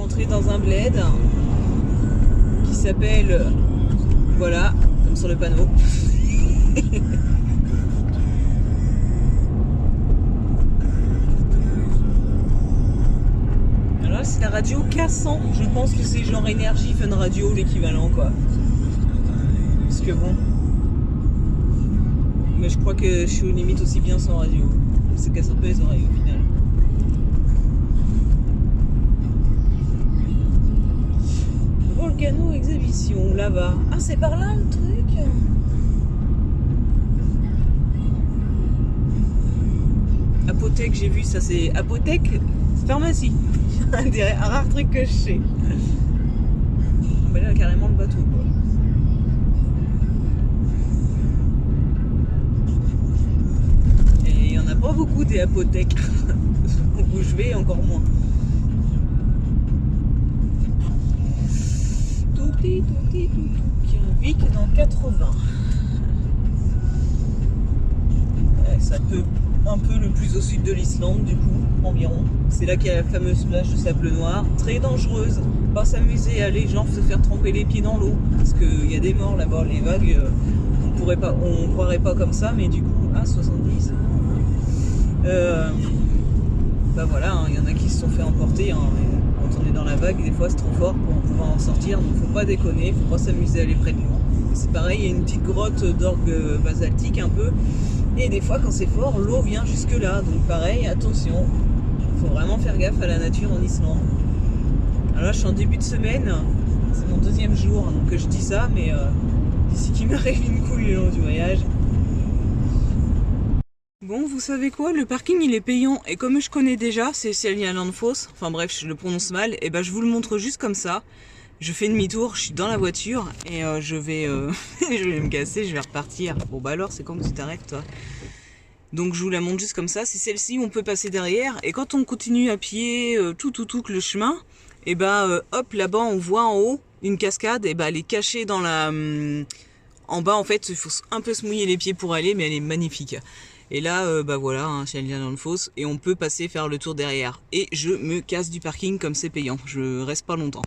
rentrer dans un bled qui s'appelle, voilà, comme sur le panneau. Alors là, c'est la radio K100. Je pense que c'est genre Énergie Fun Radio, l'équivalent, quoi. Parce que bon... Mais je crois que je suis aux limites aussi bien sans radio. Ça casse un peu les oreilles au final. Volcano Exhibition, là-bas. Ah, c'est par là le truc. Apothèque, j'ai vu ça, c'est apothèque, pharmacie. Un rare truc que je sais. Bah là, carrément le bateau, quoi. Et il n'y en a pas beaucoup des apothèques. Où je vais, encore moins. Touti. Vic dans 80. Ouais, ça peut un peu le plus au sud de l'Islande, du coup, environ. C'est là qu'il y a la fameuse plage de sable noir, très dangereuse. Pas s'amuser à aller genre se faire tremper les pieds dans l'eau, parce qu'il y a des morts là-bas, les vagues, on croirait pas comme ça, mais du coup, 70. Bah voilà, il y en a qui se sont fait emporter. Quand on est dans la vague, des fois c'est trop fort pour pouvoir en sortir, donc faut pas déconner, faut pas s'amuser à aller près de l'eau. C'est pareil, il y a une petite grotte d'orgue basaltique un peu, et des fois quand c'est fort, l'eau vient jusque là, donc pareil, attention, faut vraiment faire gaffe à la nature en Islande. Alors là je suis en début de semaine, c'est mon 2e jour, donc je dis ça, mais d'ici qu'il m'arrive une couille le long du voyage. Bon, vous savez quoi, le parking il est payant, et comme je connais déjà, c'est Seljalandsfoss, enfin bref, je le prononce mal, et ben je vous le montre juste comme ça. Je fais demi-tour, je suis dans la voiture, et je vais me casser, je vais repartir. Bon bah alors, c'est quand que tu t'arrêtes toi? Donc je vous la montre juste comme ça, c'est celle-ci où on peut passer derrière, et quand on continue à pied tout le chemin, et ben hop, là-bas on voit en haut une cascade, et ben elle est cachée dans la... en bas en fait, il faut un peu se mouiller les pieds pour aller, mais elle est magnifique. Et là, bah voilà, Seljalandsfoss, et on peut passer faire le tour derrière. Et je me casse du parking comme c'est payant, je reste pas longtemps.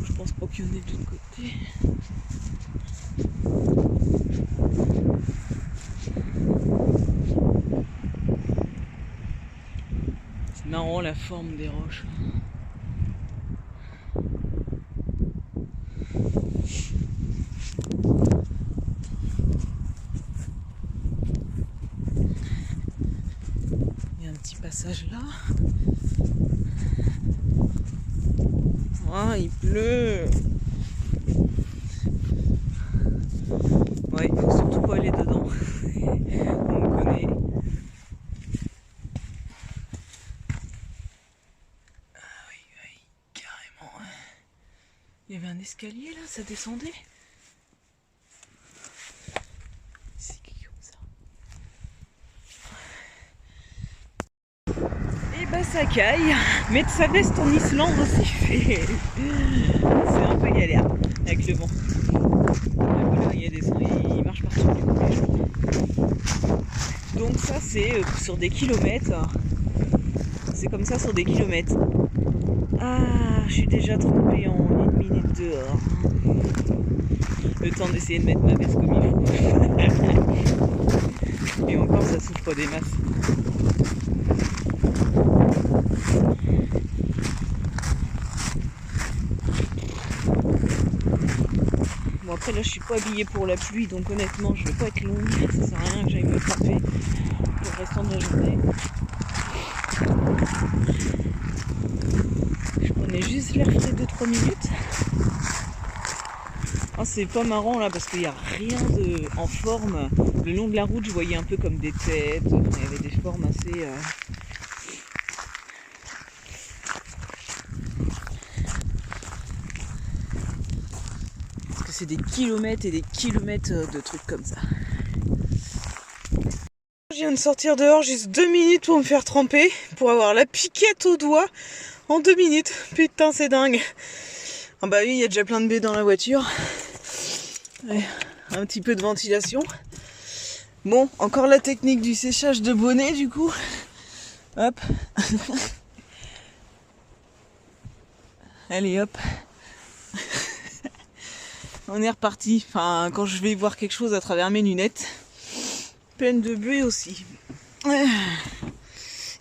Je pense pas qu'il y en ait de l'autre côté. C'est marrant la forme des roches. Il y a un petit passage là. Ah, il pleut. Ouais, il faut surtout pas aller dedans. On me connaît. Ah oui, carrément. Il y avait un escalier là, ça descendait. C'est comme ça. Et bah ça caille. Mais de sa veste en Islande aussi. C'est un peu galère avec le vent. Voilà, il marche partout du coup les jours. Donc ça c'est sur des kilomètres. C'est comme ça sur des kilomètres. Ah, je suis déjà trempée en 1 minute dehors. Le temps d'essayer de mettre ma veste comme il faut. Et encore ça souffle pas des masses. Bon après là je suis pas habillée pour la pluie, donc honnêtement je vais pas être longue, ça sert à rien que j'aille me tremper pour le restant de la journée. Je prenais juste l'air frais 2-3 minutes. Oh, c'est pas marrant là parce qu'il n'y a rien en forme. Le long de la route je voyais un peu comme des têtes, enfin, il y avait des formes assez... C'est des kilomètres et des kilomètres de trucs comme ça. Je viens de sortir dehors juste 2 minutes pour me faire tremper, pour avoir la piquette au doigt. En 2 minutes. Putain, c'est dingue. Ah bah oui, il y a déjà plein de baies dans la voiture. Ouais, un petit peu de ventilation. Bon, encore la technique du séchage de bonnet du coup. Hop. Allez hop. On est reparti. Enfin, quand je vais voir quelque chose à travers mes lunettes. Pleine de buée aussi.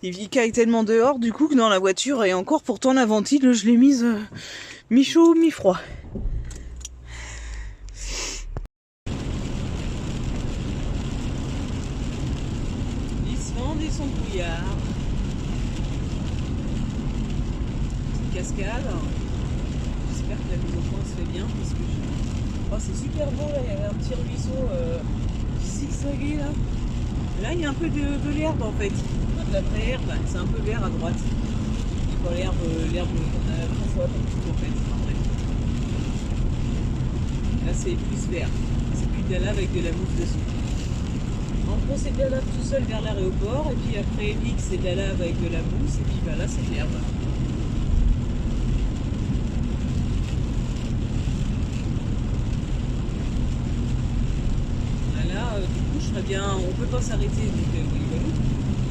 Il caille tellement dehors du coup que dans la voiture, et encore pourtant la ventile, je l'ai mise mi-chaud, mi-froid. L'Islande et son brouillard. Petite cascade. J'espère que la mise au point se fait bien parce que oh, c'est super beau là, il y a un petit ruisseau qui zigzaguait là. Là il y a un peu de l'herbe en fait. De la vraie herbe, c'est un peu vert à droite. C'est pas l'herbe qu'on a autrefois en fait. Enfin, bref. Là c'est plus vert. C'est plus de la lave avec de la mousse dessous. En gros c'est de la lave tout seul vers l'aéroport et puis après X c'est de la lave avec de la mousse et puis bah, là c'est de l'herbe. Du coup, je ferais bien, on peut pas s'arrêter, donc je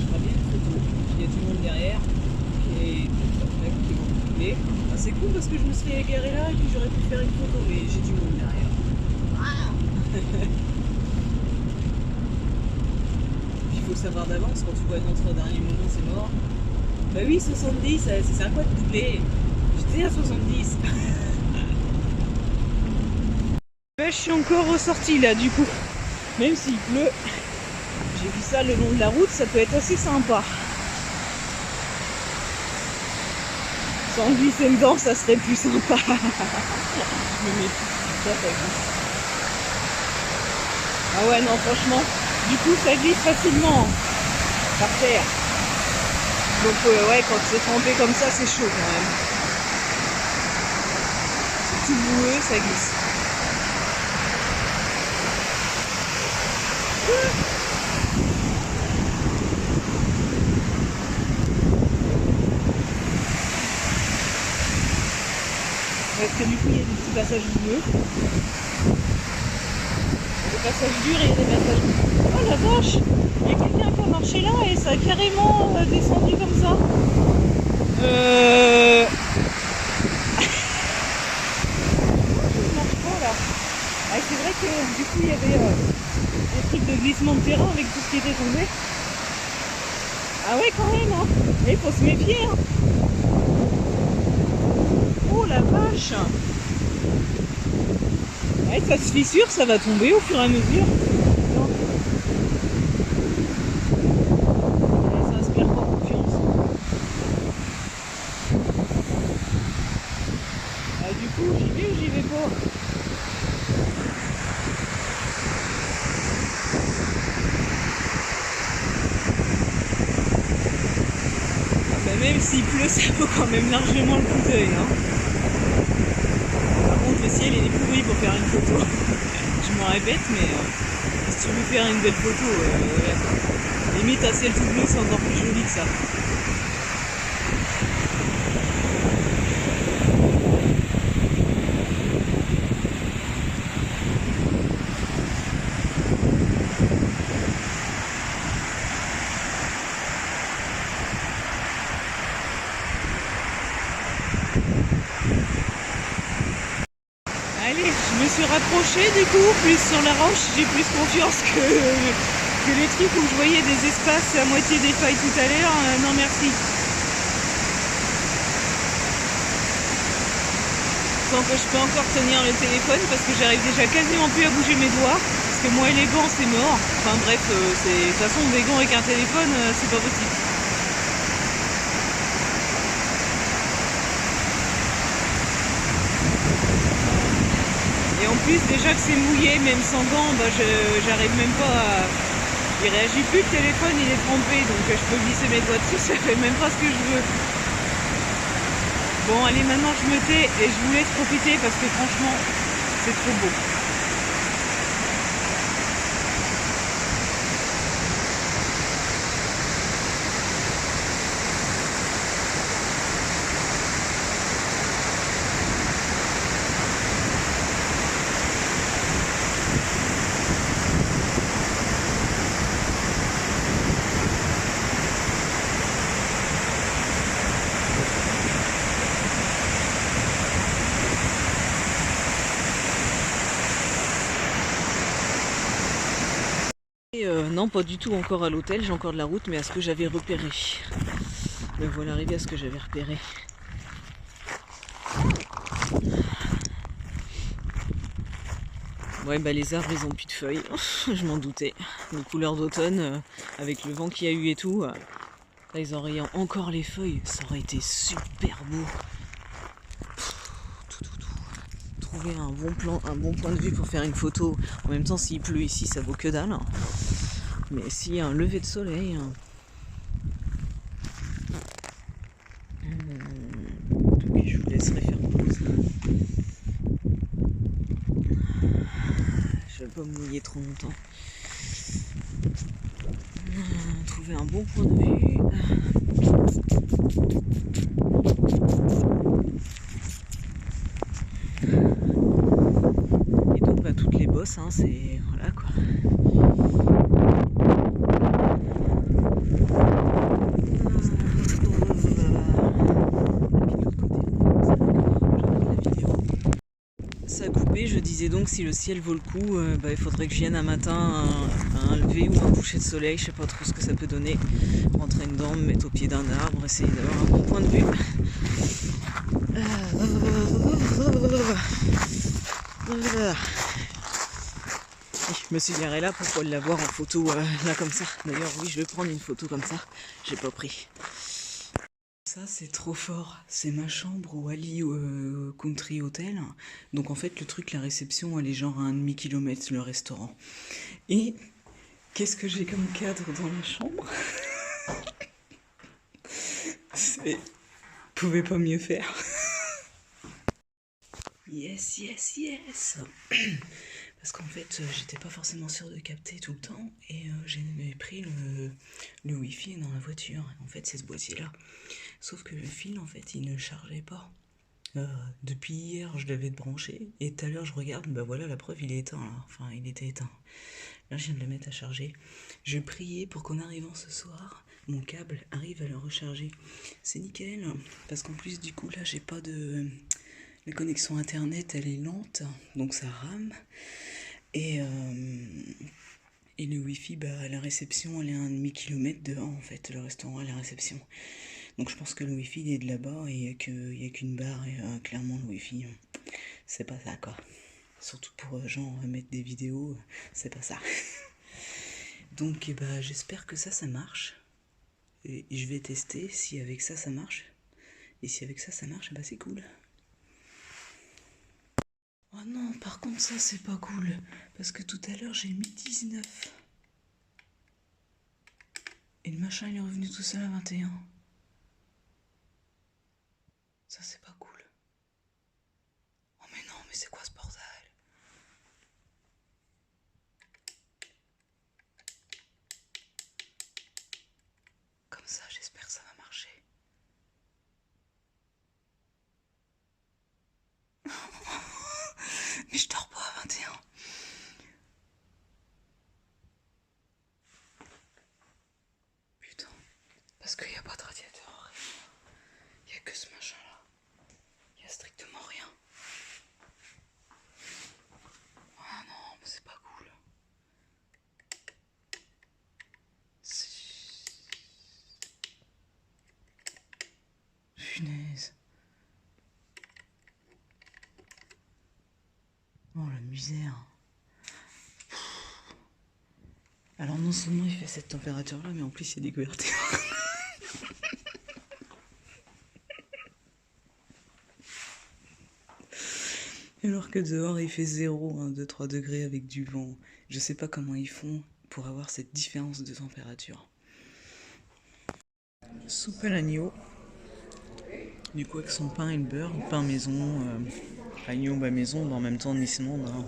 ferais bien une photo. Il y a du monde derrière qui vont couler. Ah, c'est cool parce que je me serais égaré là et puis j'aurais pu faire une photo, mais j'ai du monde derrière. Il faut savoir d'avance quand tu vois notre dernier moment, c'est mort. Bah oui, 70, c'est sympa de doubler. J'étais à 70. Je suis encore ressortie là, du coup. Même s'il pleut, j'ai vu ça le long de la route, ça peut être assez sympa. Sans glisser dedans, ça serait plus sympa. Je me mets tout ça glisse. Ah ouais, non, franchement, du coup, ça glisse facilement par terre. Donc ouais, quand c'est trempé comme ça, c'est chaud quand même. C'est tout boueux, ça glisse. Parce que du coup il y a des petits passages bleus. Des passages durs et il y a des passages bleus. Oh la vache! Il y a quelqu'un qui a marché là et ça a carrément descendu comme ça. Je marche pas là. Ah, c'est vrai que du coup il y avait des trucs de glissement de terrain avec tout ce qui était tombé. Ah ouais quand même hein. Et il faut se méfier hein. Oh la vache! Ouais, ça se fissure, ça va tomber au fur et à mesure. Non. Ouais, ça inspire pas confiance. Ah, du coup, j'y vais ou j'y vais pas? Ah, bah, même s'il pleut, ça vaut quand même largement le coup d'œil. Hein. Par contre, le ciel il est pourri pour faire une photo. Je m'en répète, mais si tu veux faire une belle photo, limite un ciel tout bleu, c'est encore plus joli que ça. Allez, je me suis rapprochée du coup, plus sur la roche, j'ai plus confiance que les trucs où je voyais des espaces à moitié des failles tout à l'heure. Non merci. Tant que je peux encore tenir le téléphone parce que j'arrive déjà quasiment plus à bouger mes doigts. Parce que moi et les gants c'est mort. Enfin bref, de toute façon des gants avec un téléphone, c'est pas possible. Et en plus déjà que c'est mouillé, même sans gants, bah, j'arrive même pas à... Il réagit plus, le téléphone il est trempé, donc je peux glisser mes doigts dessus, ça fait même pas ce que je veux. Bon allez, maintenant je me tais et je vous laisse profiter parce que franchement c'est trop beau. non pas du tout encore à l'hôtel, j'ai encore de la route, mais à ce que j'avais repéré. Me voilà arrivé à ce que j'avais repéré. Ouais, bah les arbres ils ont plus de feuilles, je m'en doutais. Les couleurs d'automne, avec le vent qu'il y a eu et tout, là, ils auraient encore les feuilles, ça aurait été super beau. Trouver un bon plan, un bon point de vue pour faire une photo. En même temps, s'il pleut ici, ça vaut que dalle. Mais s'il y a un lever de soleil, je vous laisserai faire pause. Je vais pas me mouiller trop longtemps. Trouver un bon point de vue. Et donc bah, toutes les bosses, hein, c'est voilà quoi. Ça a coupé, je disais donc si le ciel vaut le coup, bah, il faudrait que je vienne un matin à un lever ou un coucher de soleil, je sais pas trop ce que ça peut donner. Rentrer dedans, me mettre au pied d'un arbre, essayer d'avoir un bon point de vue. Je me suis garée là, pourquoi l'avoir en photo là comme ça. D'ailleurs oui, je vais prendre une photo comme ça, j'ai pas pris. Ça c'est trop fort, c'est ma chambre au Ali Country Hotel. Donc en fait le truc, la réception elle est genre à 1,5 km le restaurant. Et qu'est-ce que j'ai comme cadre dans la chambre? C'est... Pouvez pas mieux faire. Yes, yes, yes. Parce qu'en fait, j'étais pas forcément sûre de capter tout le temps et j'ai pris le Wi-Fi dans la voiture. En fait, c'est ce boîtier-là. Sauf que le fil, en fait, il ne chargeait pas. Depuis hier, je l'avais branché et tout à l'heure, je regarde, bah voilà, la preuve, il est éteint. Là. Enfin, il était éteint. Là, je viens de le mettre à charger. Je priais pour qu'en arrivant ce soir, mon câble arrive à le recharger. C'est nickel, parce qu'en plus, du coup, là, j'ai pas de... La connexion internet, elle est lente, donc ça rame. Et le wifi, bah, la réception, elle est à 1,5 km dehors, en fait, le restaurant à la réception. Donc je pense que le wifi, il est de là-bas, et il n'y a qu'une barre, et clairement, le wifi, c'est pas ça, quoi. Surtout pour genre mettre des vidéos, c'est pas ça. Donc bah, j'espère que ça marche. Et je vais tester si avec ça marche. Et si avec ça marche, bah c'est cool. Oh non, par contre ça c'est pas cool. Parce que tout à l'heure j'ai mis 19. Et le machin il est revenu tout seul à 21. Ça c'est pas cool. Oh mais non, mais c'est quoi ce bordel? Comme ça j'espère que ça va marcher. Mais je dors pas à 21. Putain. Parce qu'il n'y a pas de radiateur. Il n'y a que ce machin là. Il n'y a strictement rien. Ah non, mais c'est pas cool. Punaise. Oh la misère. Alors non seulement il fait cette température là, mais en plus il y a des couvertures. Alors que dehors il fait 0, 1, 2, 3 degrés avec du vent. Je sais pas comment ils font pour avoir cette différence de température. Soupe à l'agneau. Du coup avec son pain et le beurre, pain maison, agneau maison, mais en même temps Nice-Monde. Hein.